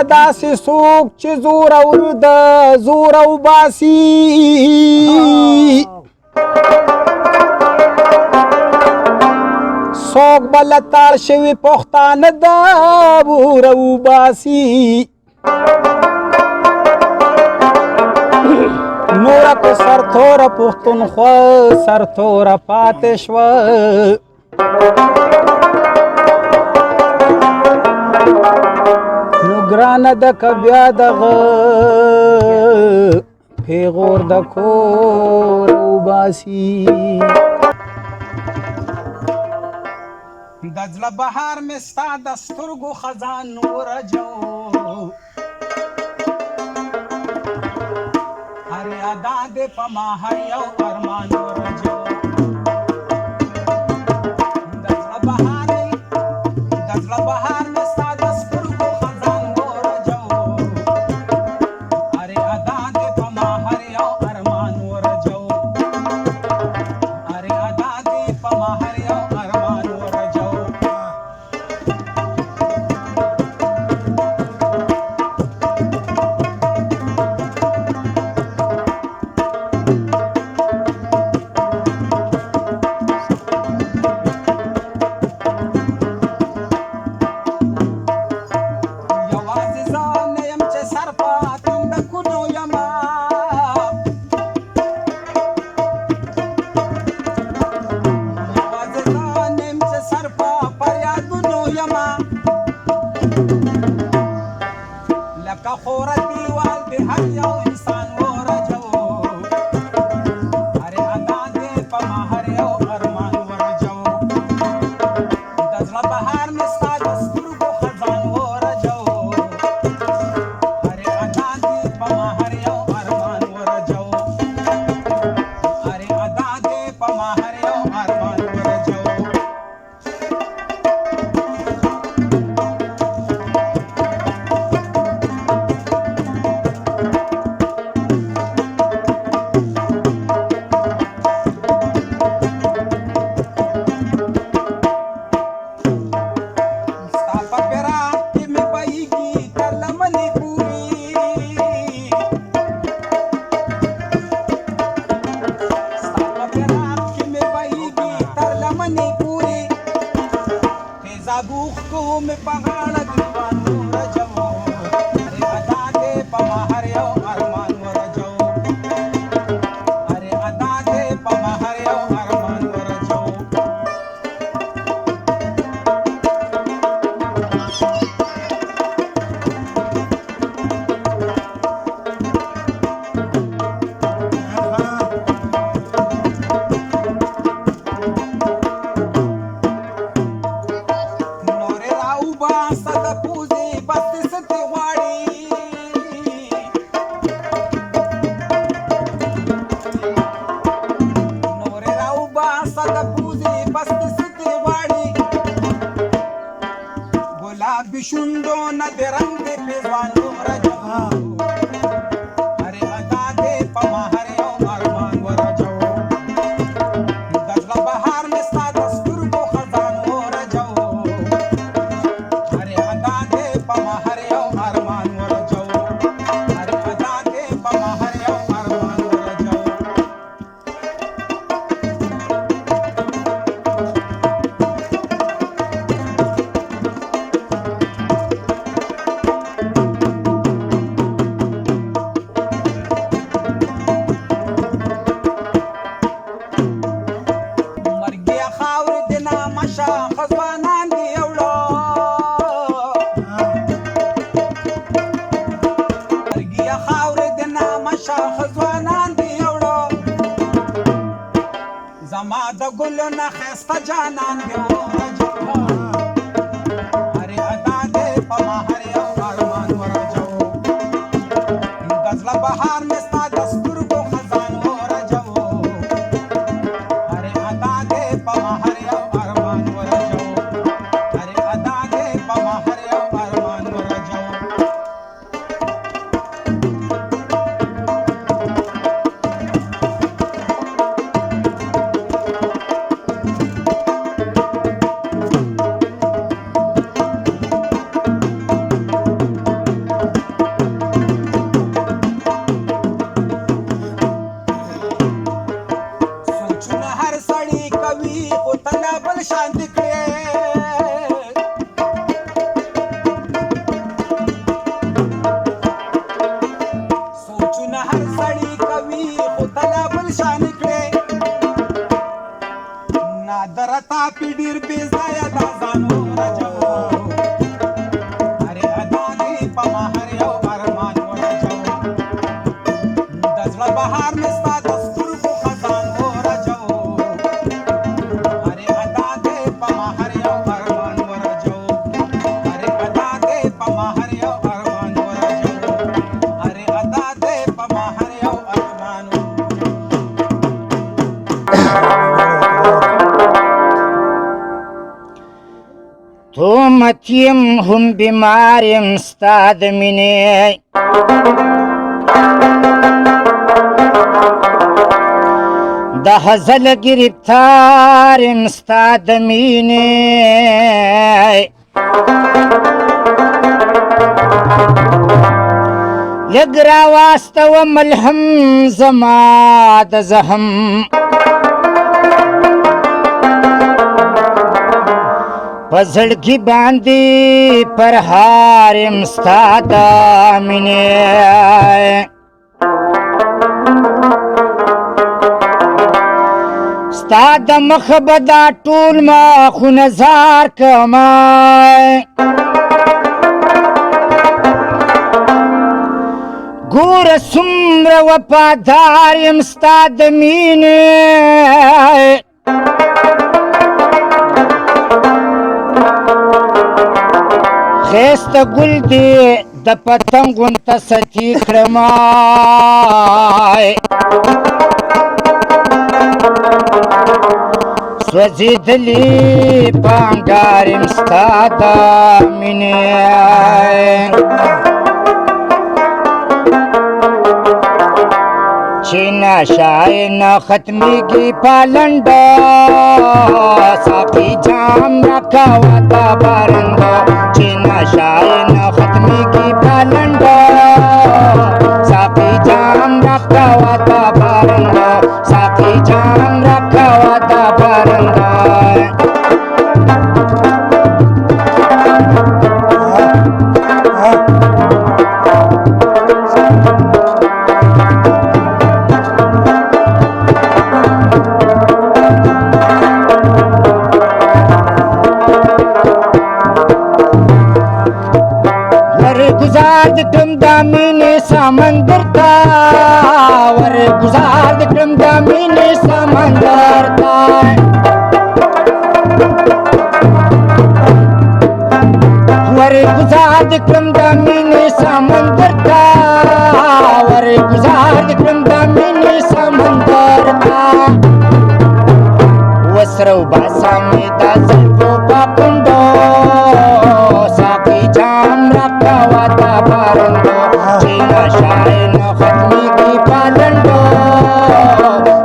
داسې څوک چې زور اور د زور او باسي څوک بل تاړ شوي پښتانه د اور او باسي نوره که سرتوره پښتونخوا سرتوره پاتې شوه نو ګرانه ده که بیا دغه پیغور د کور وباسي د زړه بهار مې ستا د سترګو خزان ورجو هر ادا دې په ما هر یو ارمان ورجو د زړه بهار مې ستا د سترګو خزان ورجو هر ادا دې په ما هر یو ارمان ورجو هر ادا دې په ما هر یو ارمان ورجو لکه خوره دیوال د هر یو انسان ورجو هر ادا دې په ما هر یو ارمان ورجو د زړه بهار مې ستا د سترګو خزان ورجو هر ادا دې په ما هر یو ارمان ورجو هر ادا دې په ما هر یو ارمان ورجو زابوخ کو مې په غاړه ګریوان ورجو هر ادا دې په ما هر یو ارمان ورجو هر ادا دې په ما هر یو ارمان ورجو गुलाबी शुंडो न दे रंग दे पेजवान ورجو हरे अदा दे पमा हरे ओ अरमान ورجو दजला बहार में साद स्तुरगो खजान ورجو हरे अदा दे पमा हरे ओ अरमान ورجو हरे अदा दे पमा हरे ओ अरमान ورجو زما د ګلو نه ښایسته جانان دی ورجو هرې ادا دې په ما هر یو ارمان ورجو د زړه بهار مې ستا د سترګو خزان ورجو هرې ادا دې په ما هر یو ارمان ورجو هرې ادا دې په ما هر یو ارمان ورجو بهار مې ستا د سترګو خزان ورجو هرې ادا دې په ما هر یو ارمان ورجو هرې ادا دې په ما هر یو ارمان ورجو هرې ادا دې په ما هر یو ارمان تو متیم هم بیماریم ستا د مینې د هزل گرفتاریم ستا د مینې لږ راواستوه ملهم زما د زخم په زړګي باندې پرهار یم ستا د مینې ستا د مخه به دا ټول مخونه زار کړمه ګوره څومره وفادار یم ستا د مینې خیسته ګل دی د پتنګ غونته ستی کړمه سوځېدلې په انګار یم ستا د مینې چې نشه یې نه ختمېږي په لنډه ساقي جام راکوه د بارنده چې نشه یې نه ختمېږي په لنډه ساقي جام راکوه د بارنده ساقي جام راکوه د بارنده گزار د کړم د مینې سمندر ته ور گزار د کړم د مینې سمندر ته ور گزار د کړم د مینې سمندر ته ور گزار د کړم د مینې سمندر ته وسرو باسا مې د زلفو په کونډو ساقي جام راکوه د بارنده چې نشه یې نه ختمېږي په لنډو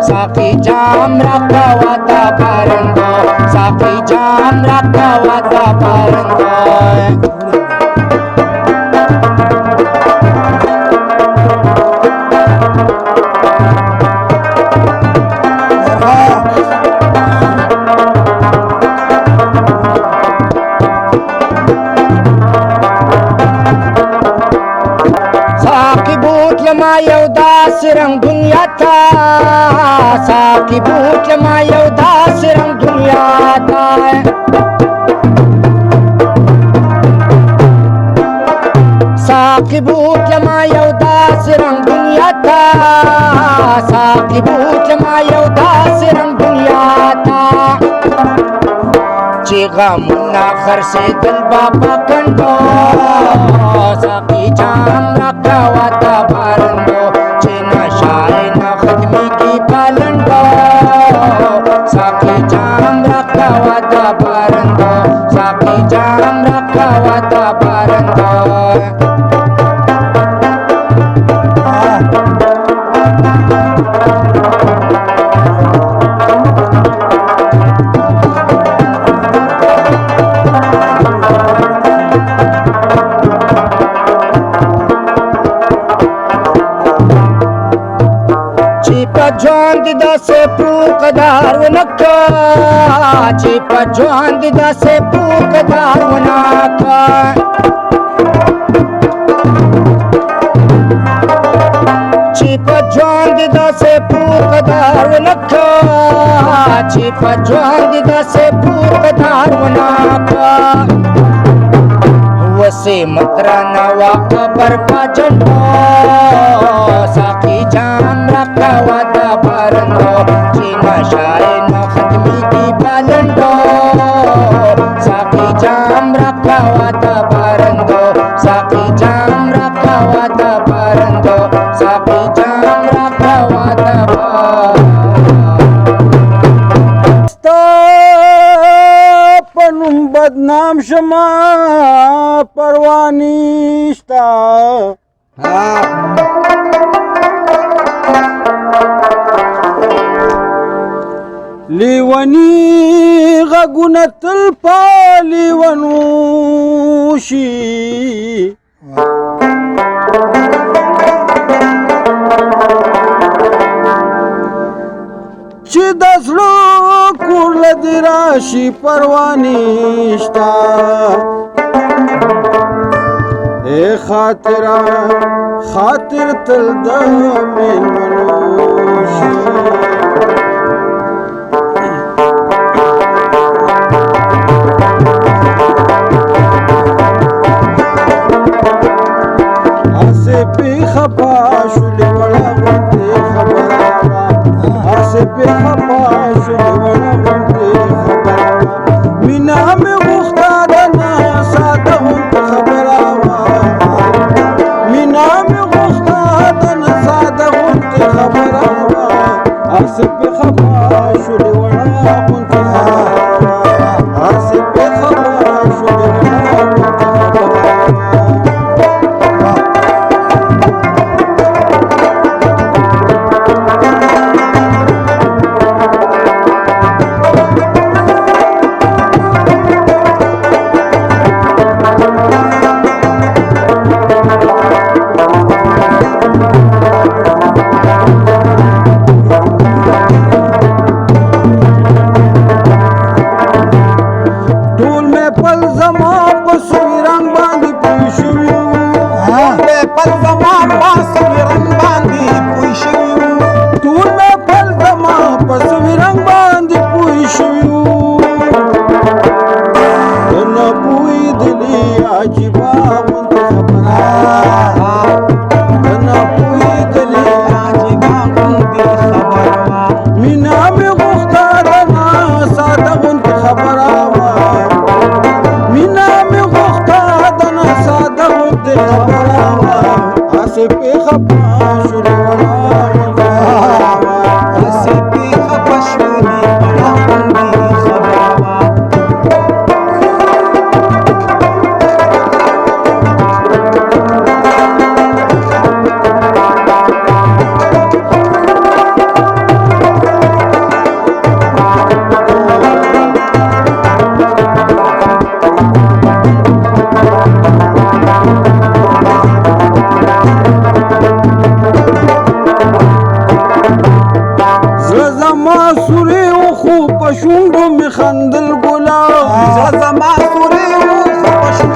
ساقي جام راکوه د بارنده ساقي جام راکوه د بارنده ما یو داسې رنګ دنیا ته ساقي بوتله ما یو داسې رنګ دنیا ته ساقي بوتله ما یو داسې رنګ دنیا ته ساقي بوتله ما یو داسې رنګ دنیا ته چې غمونه خرڅېدل به په کنډو ساقي جام راکوه د بارنده چې نشه یې نه ختمېږي په لنډو ساقي جام راکوه د بارنده ساقي جام راکوه د بارنده ژوند داسې پوکدار ونه کړه چې په ژوند داسې پوکدار ونه کړه چې په ژوند داسې پوکدار ونه کړه چې په ژوند داسې پوکدار ونه کړه وسې مترانه وا خبر په جنډو ساقي جام را راکاوه د بارندو چې نشه یې نه ختمیږي پالندو ساقي جام راکاوه د بارندو ساقي جام راکاوه د بارندو ساقي جام راکاوه د ستا په نوم بدنام شمه پروا نشته لیونی غږونه تل په لیونو شي چې د زړه کور له دې راشي پروا نشته ای خاطره خاطر تل د مېلمنو شي پی خپا شولې وړه غونډې خبره وه هسې پی خپا شولې وړه غونډې خبره وه مینه مې غوښته د نه ساده غونډې خبره وه مینه مې غوښته د نه ساده غونډې خبره وه هسې پی خپا شولې وړه غونډې خبره وه هسې پی خپا شولې وړه غونډې خبره وه خندل ګلاب زما سوري خو پښتو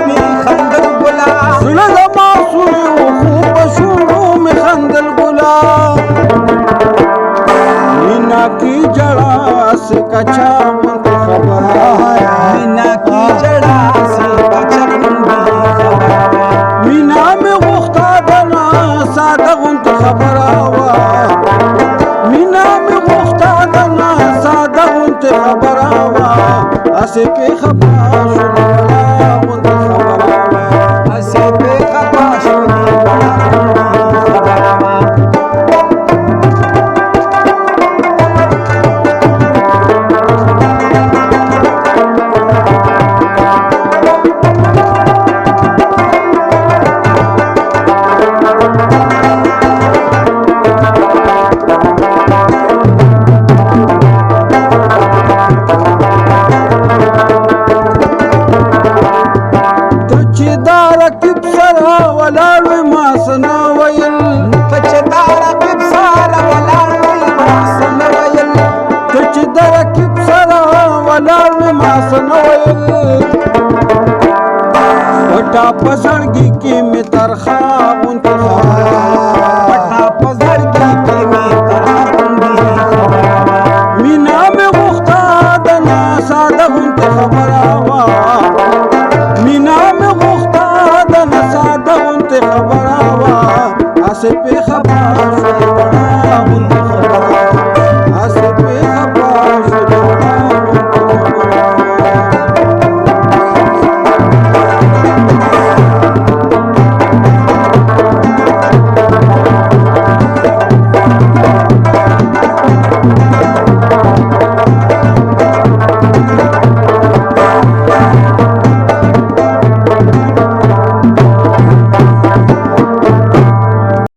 می خندل ګلاب زړه زما سوري خو پښتو می خندل ګلاب مینا کی جڑا سے کچا مت خبره مینا کی جڑا سے کچا مت خبره مینا می غوښتا دنا ساده غونت خبره وا مینا می غوښتا دنا ساده غونت خبره وا اسې په خبره شولې ولا غونت خبره وا اسې په خبره شولې ولا غونت خبره وا پټا پزړګي کې می ترخا غونډه پټا پزړګي کې می ترخا غونډه مینا می غوښتا دنا ساده غونډه خبره وا مینا می غوښتا دنا ساده غونډه خبره وا اسې په خبره